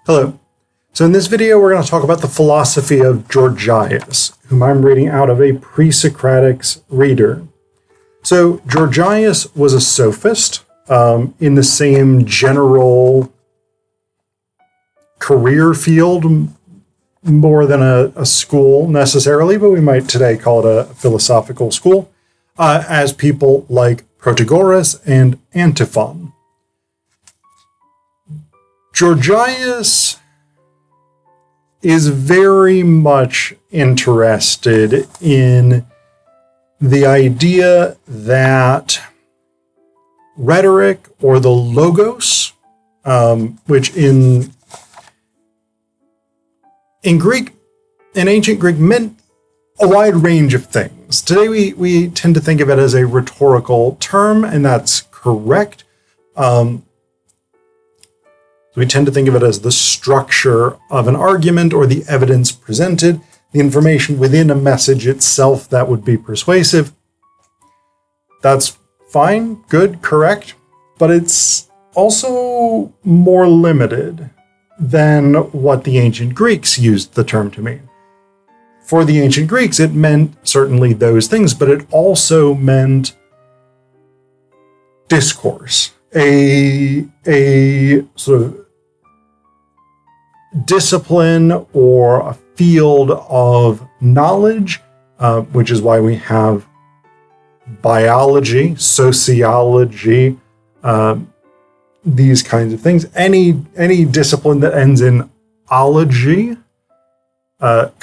Hello. So in this video, we're going to talk about the philosophy of Gorgias, whom I'm reading out of a Pre-Socratic's reader. So Gorgias was a sophist in the same general career field, more than a school necessarily, but we might today call it a philosophical school, as people like Protagoras and Antiphon. Gorgias is very much interested in the idea that rhetoric, or the logos, which in Greek, in ancient Greek, meant a wide range of things. Today we tend to think of it as a rhetorical term, and that's correct. We tend to think of it as the structure of an argument or the evidence presented, the information within a message itself that would be persuasive. That's fine, good, correct, but it's also more limited than what the ancient Greeks used the term to mean. For the ancient Greeks, it meant certainly those things, but it also meant discourse, a sort of discipline or a field of knowledge, which is why we have biology, sociology, these kinds of things. Any discipline that ends in ology, that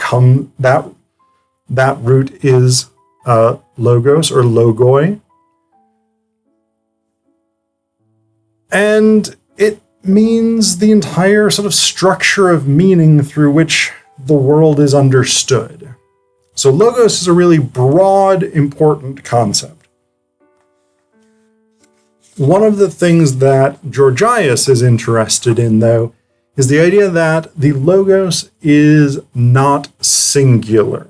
root is logos or logoi, and it means the entire sort of structure of meaning through which the world is understood. So logos is a really broad, important concept. One of the things that Gorgias is interested in, though, is the idea that the logos is not singular.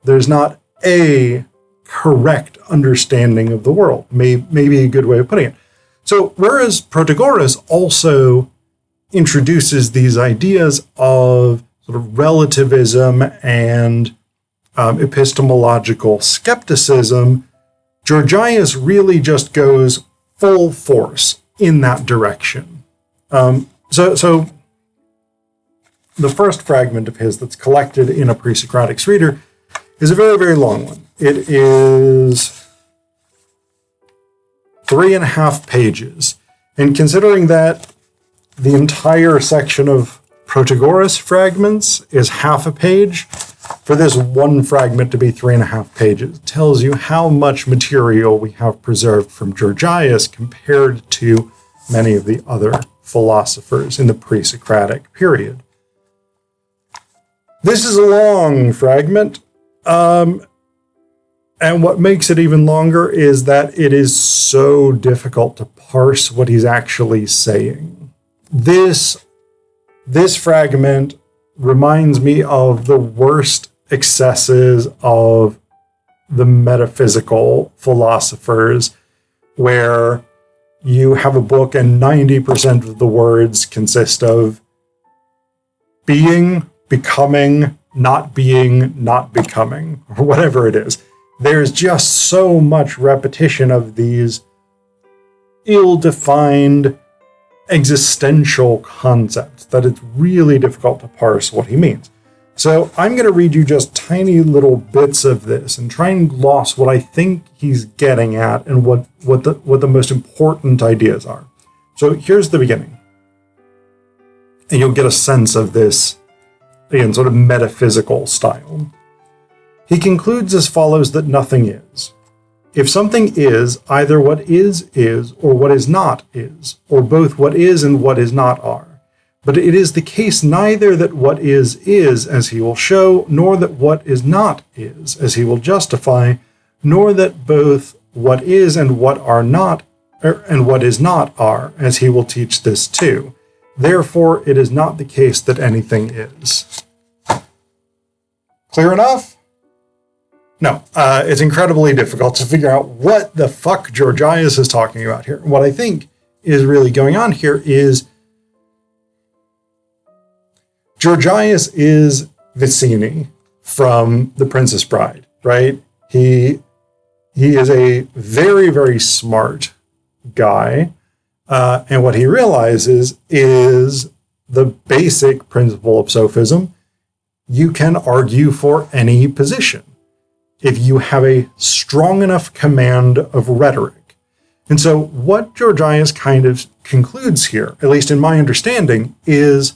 There's not a correct understanding of the world, maybe a good way of putting it. So whereas Protagoras also introduces these ideas of sort of relativism and epistemological skepticism, Gorgias really just goes full force in that direction. So the first fragment of his that's collected in a Pre-Socratic's reader is a very, very long one. It is 3.5 pages. And considering that the entire section of Protagoras fragments is half a page, for this one fragment to be 3.5 pages tells you how much material we have preserved from Gorgias compared to many of the other philosophers in the Pre-Socratic period. This is a long fragment, and what makes it even longer is that it is so difficult to parse what he's actually saying. This fragment reminds me of the worst excesses of the metaphysical philosophers, where you have a book and 90% of the words consist of being, becoming, not becoming, or whatever it is. There's just so much repetition of these ill-defined existential concepts that it's really difficult to parse what he means. So I'm going to read you just tiny little bits of this and try and gloss what I think he's getting at and what the most important ideas are. So here's the beginning. And you'll get a sense of this, again, sort of metaphysical style. He concludes as follows that nothing is. If something is, either what is, or what is not is, or both what is and what is not are. But it is the case neither that what is, as he will show, nor that what is not is, as he will justify, nor that both what is and what are not, and what is not are, as he will teach this too. Therefore, it is not the case that anything is. Clear enough? No, it's incredibly difficult to figure out what the fuck Gorgias is talking about here. What I think is really going on here is Gorgias is Vicini from The Princess Bride, right? He is a very, very smart guy. And what he realizes is the basic principle of sophism. You can argue for any position if you have a strong enough command of rhetoric. And so what Gorgias kind of concludes here, at least in my understanding, is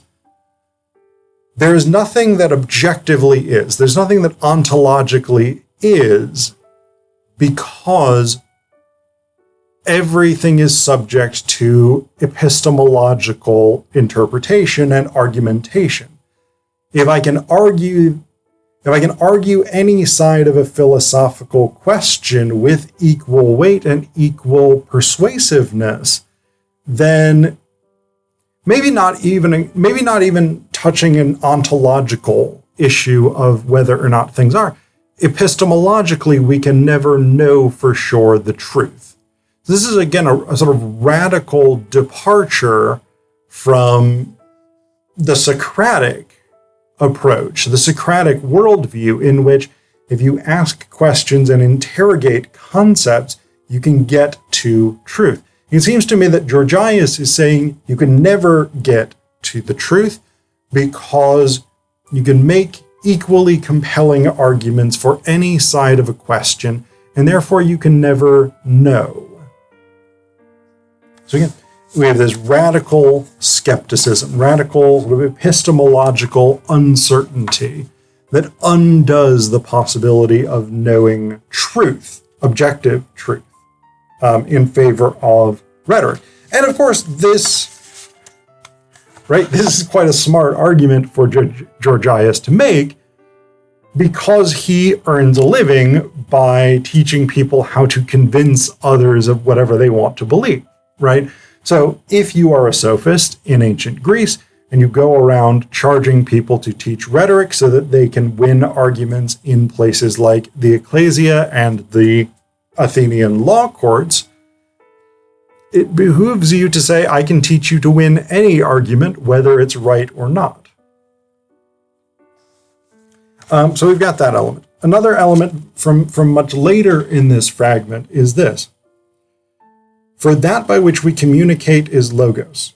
there is nothing that objectively is. There's nothing that ontologically is, because everything is subject to epistemological interpretation and argumentation. If I can argue any side of a philosophical question with equal weight and equal persuasiveness, then maybe not even touching an ontological issue of whether or not things are, epistemologically, we can never know for sure the truth. This is, again, a sort of radical departure from the Socratic approach, the Socratic worldview, in which if you ask questions and interrogate concepts, you can get to truth. It seems to me that Gorgias is saying you can never get to the truth because you can make equally compelling arguments for any side of a question, and therefore you can never know. So again, we have this radical skepticism, radical sort of epistemological uncertainty that undoes the possibility of knowing truth, objective truth, in favor of rhetoric. And of course, this is quite a smart argument for Gorgias to make, because he earns a living by teaching people how to convince others of whatever they want to believe, right? So if you are a sophist in ancient Greece and you go around charging people to teach rhetoric so that they can win arguments in places like the Ecclesia and the Athenian law courts, it behooves you to say, I can teach you to win any argument, whether it's right or not. So we've got that element. Another element from much later in this fragment is this. For that by which we communicate is logos.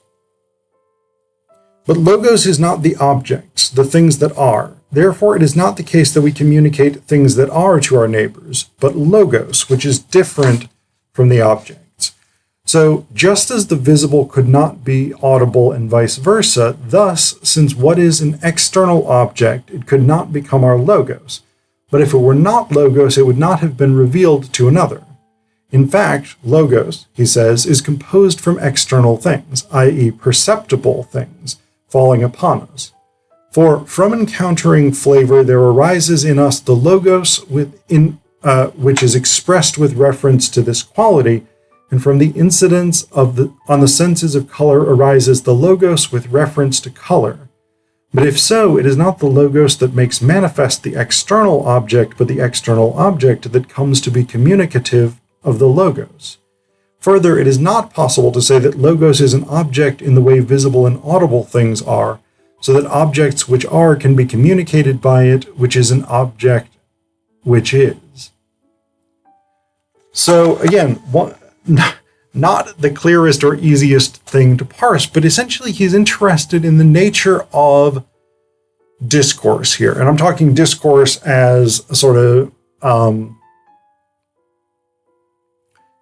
But logos is not the objects, the things that are. Therefore, it is not the case that we communicate things that are to our neighbors, but logos, which is different from the objects. So, just as the visible could not be audible and vice versa, thus, since what is an external object, it could not become our logos. But if it were not logos, it would not have been revealed to another. In fact, logos, he says, is composed from external things, i.e. perceptible things, falling upon us. For from encountering flavor, there arises in us the logos which is expressed with reference to this quality, and from the incidence on the senses of color arises the logos with reference to color. But if so, it is not the logos that makes manifest the external object, but the external object that comes to be communicative of the logos. Further, it is not possible to say that logos is an object in the way visible and audible things are, so that objects which are can be communicated by it, which is an object which is. So again, not the clearest or easiest thing to parse, but essentially he's interested in the nature of discourse here. And I'm talking discourse as a sort of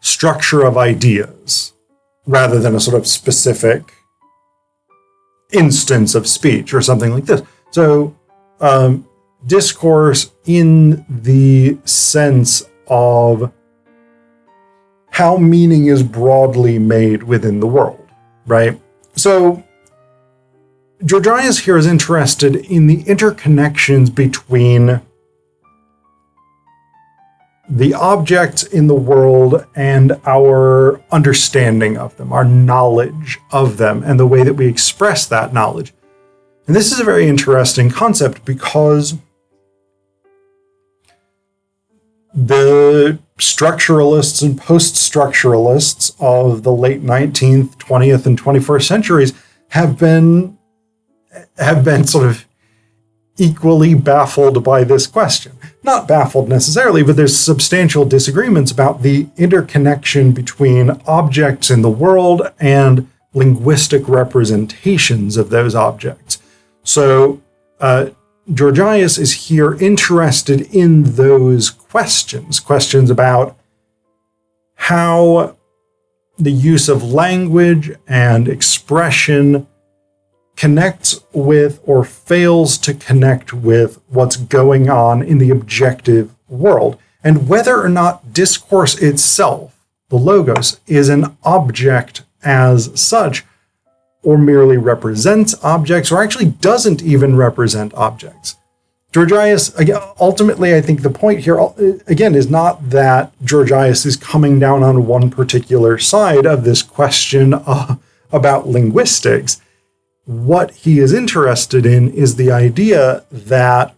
structure of ideas, rather than a sort of specific instance of speech or something like this. So discourse in the sense of how meaning is broadly made within the world, right? So Gorgias here is interested in the interconnections between the objects in the world and our understanding of them, our knowledge of them, and the way that we express that knowledge. And this is a very interesting concept because the structuralists and post-structuralists of the late 19th, 20th, and 21st centuries have been have been sort of equally baffled by this question. Not baffled necessarily, but there's substantial disagreements about the interconnection between objects in the world and linguistic representations of those objects. So Gorgias is here interested in those questions about how the use of language and expression connects with or fails to connect with what's going on in the objective world, and whether or not discourse itself, the logos, is an object as such, or merely represents objects, or actually doesn't even represent objects. Gorgias, again, ultimately, I think the point here, again, is not that Gorgias is coming down on one particular side of this question about linguistics. What he is interested in is the idea that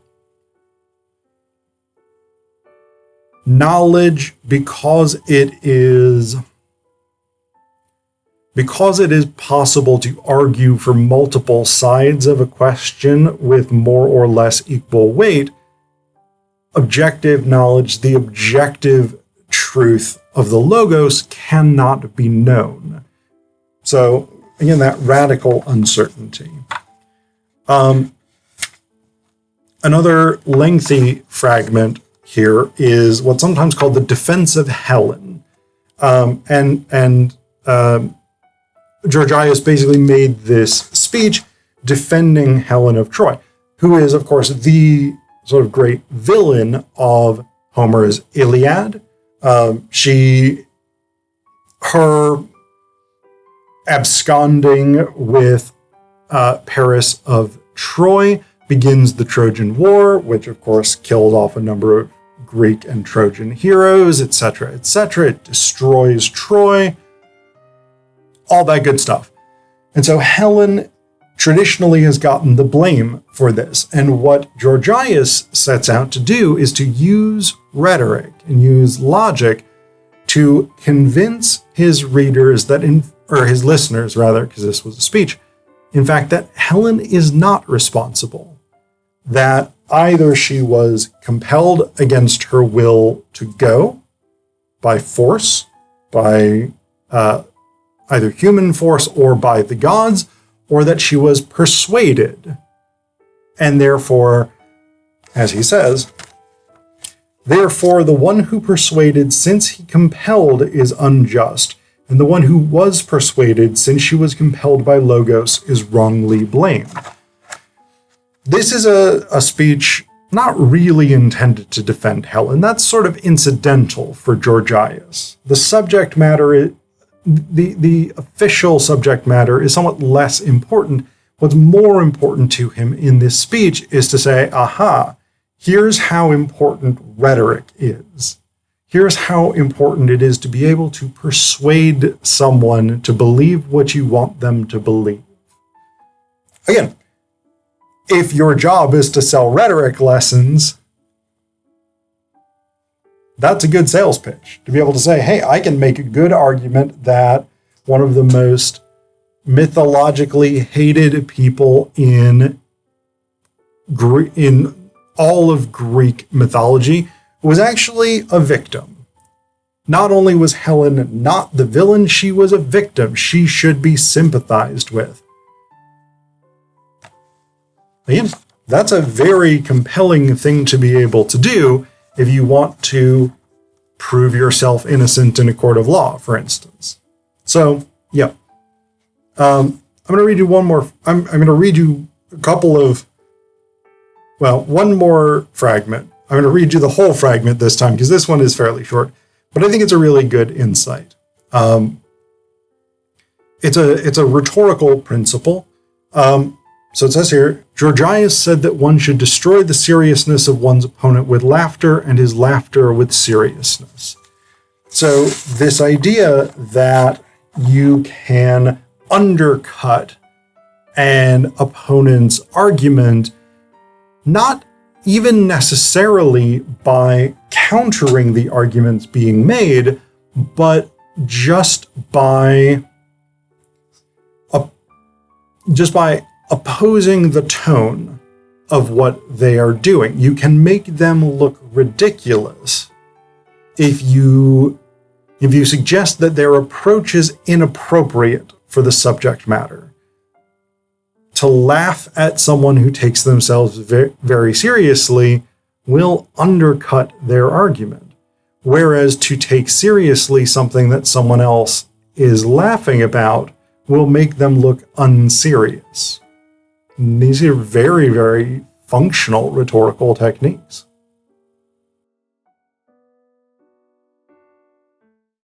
knowledge, because it is possible to argue for multiple sides of a question with more or less equal weight, objective knowledge, the objective truth of the logos, cannot be known. So, again, that radical uncertainty. Another lengthy fragment here is what's sometimes called the defense of Helen. Gorgias basically made this speech defending Helen of Troy, who is, of course, the sort of great villain of Homer's Iliad. Her absconding with Paris of Troy begins the Trojan War, which, of course, killed off a number of Greek and Trojan heroes, etc., etc. It destroys Troy. All that good stuff. And so Helen traditionally has gotten the blame for this. And what Gorgias sets out to do is to use rhetoric and use logic to convince his readers that, or his listeners rather, because this was a speech, in fact, that Helen is not responsible. That either she was compelled against her will to go by force, by either human force or by the gods, or that she was persuaded. And therefore, as he says, therefore the one who persuaded since he compelled is unjust, and the one who was persuaded since she was compelled by logos is wrongly blamed. This is a speech not really intended to defend Helen. That's sort of incidental for Gorgias. The subject matter, the official subject matter is somewhat less important. What's more important to him in this speech is to say, aha, here's how important rhetoric is. Here's how important it is to be able to persuade someone to believe what you want them to believe. Again, if your job is to sell rhetoric lessons, that's a good sales pitch, to be able to say, hey, I can make a good argument that one of the most mythologically hated people in all of Greek mythology was actually a victim. Not only was Helen not the villain, she was a victim. She should be sympathized with. Again, that's a very compelling thing to be able to do if you want to prove yourself innocent in a court of law, for instance. So, yeah. I'm going to read you one more. I'm going to read you a couple of, one more fragment. I'm going to read you the whole fragment this time because this one is fairly short, but I think it's a really good insight. It's a rhetorical principle. So it says here, Gorgias said that one should destroy the seriousness of one's opponent with laughter and his laughter with seriousness. So this idea that you can undercut an opponent's argument, not even necessarily by countering the arguments being made, but just by opposing the tone of what they are doing. You can make them look ridiculous if you suggest that their approach is inappropriate for the subject matter. To laugh at someone who takes themselves very, very seriously will undercut their argument, whereas to take seriously something that someone else is laughing about will make them look unserious. And these are very, very functional rhetorical techniques.